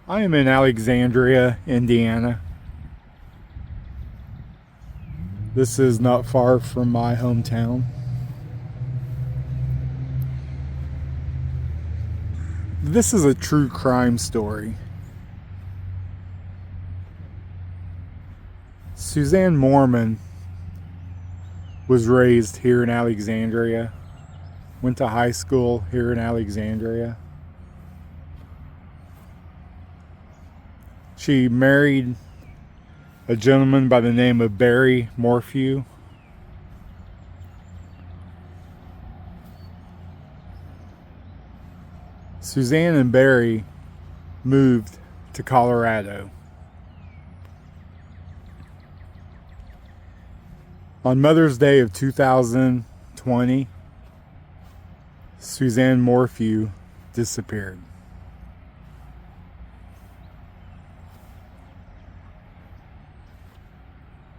I am in Alexandria, Indiana. This is not far from my hometown. This is a true crime story. Suzanne Mormon was raised here in Alexandria, went to high school here in Alexandria. She married a gentleman by the name of Barry Morphew. Suzanne and Barry moved to Colorado. On Mother's Day of 2020, Suzanne Morphew disappeared.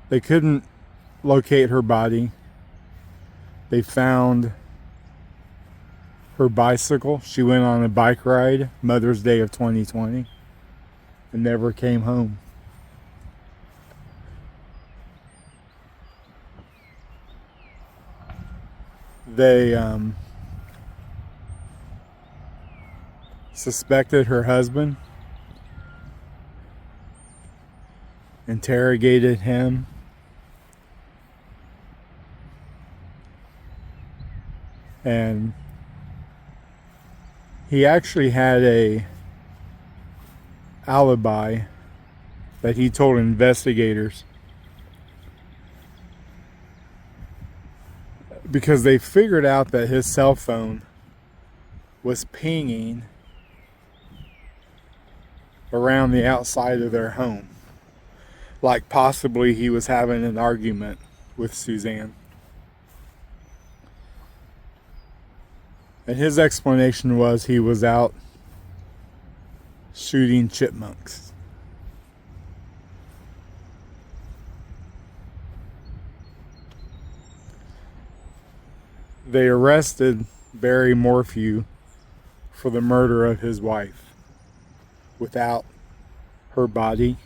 They couldn't locate her body. They found her bicycle. She went on a bike ride Mother's Day of 2020 and never came home. They suspected her husband, interrogated him, and he actually had a alibi that he told investigators, because they figured out that his cell phone was pinging around the outside of their home, like possibly he was having an argument with Suzanne. And his explanation was he was out shooting chipmunks. They arrested Barry Morphew for the murder of his wife without her body.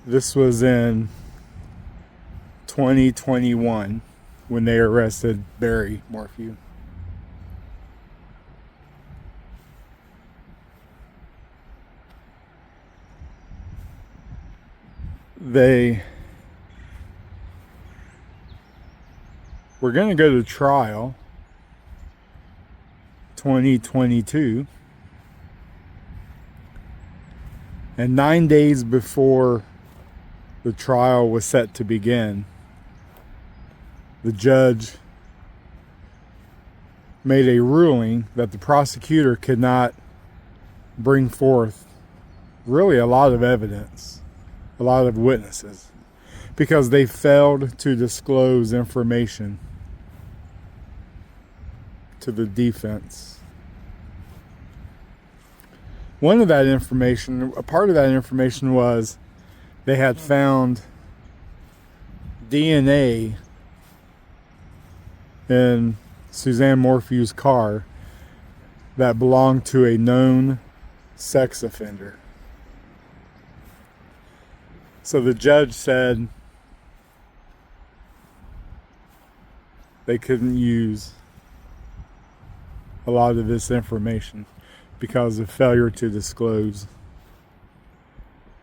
This was in 2021 when they arrested Barry Morphew. They were going to go to trial 2022, and 9 days before the trial was set to begin, the judge made a ruling that the prosecutor could not bring forth really a lot of evidence, a lot of witnesses, because they failed to disclose information to the defense. One of that information, a part of that information, was they had found DNA in Suzanne Morphew's car that belonged to a known sex offender. So the judge said they couldn't use a lot of this information because of failure to disclose.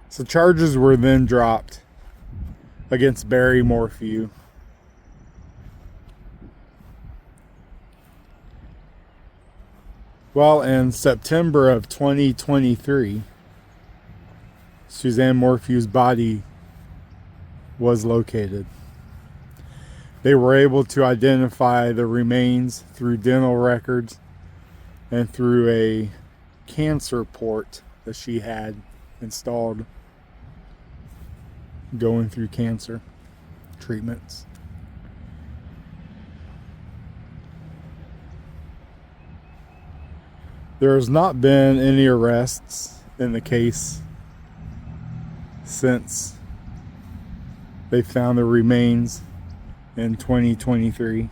So charges were then dropped against Barry Morphew. Well, in September of 2023, Suzanne Morphew's body was located. They were able to identify the remains through dental records and through a cancer port that she had installed going through cancer treatments. There has not been any arrests in the case since they found the remains in 2023.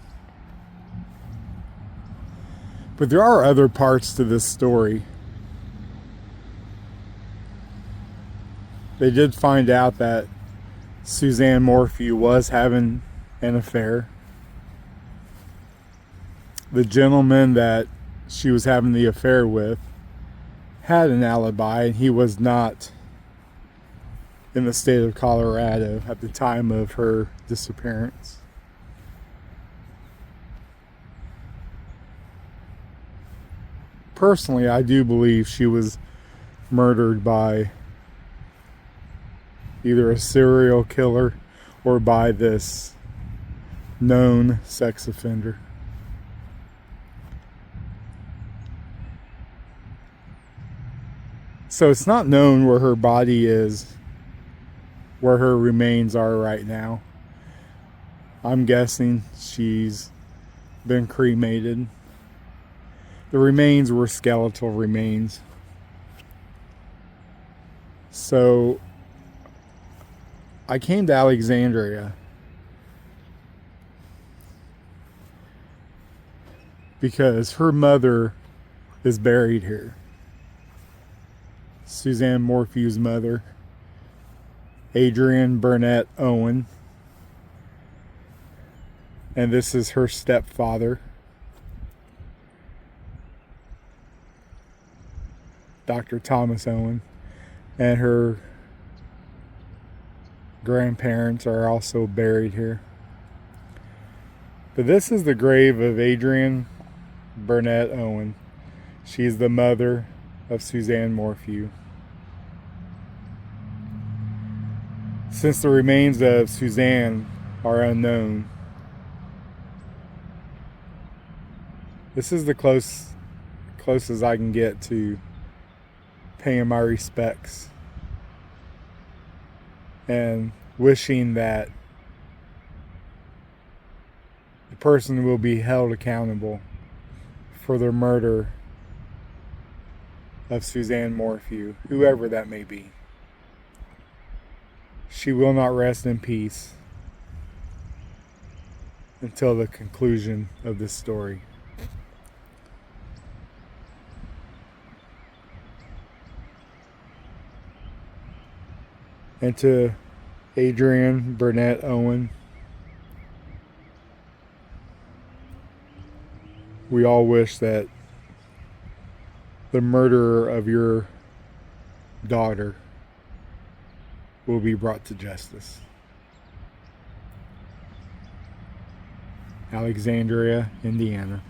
But there are other parts to this story. They did find out that Suzanne Morphew was having an affair. The gentleman that she was having the affair with had an alibi, and he was not in the state of Colorado at the time of her disappearance. Personally, I do believe she was murdered by either a serial killer or by this known sex offender. So it's not known where her body is, where her remains are right now. I'm guessing she's been cremated. The remains were skeletal remains. So I came to Alexandria because her mother is buried here. Suzanne Morphew's mother, Adrienne Burnett Owen. And this is her stepfather, Dr. Thomas Owen. And her grandparents are also buried here. But this is the grave of Adrienne Burnett Owen. She's the mother of Suzanne Morphew. Since the remains of Suzanne are unknown, this is the closest I can get to paying my respects and wishing that the person will be held accountable for the murder of Suzanne Morphew, whoever that may be. She will not rest in peace until the conclusion of this story. And to Adrienne Burnett Owen, we all wish that the murderer of your daughter will be brought to justice. Alexandria, Indiana.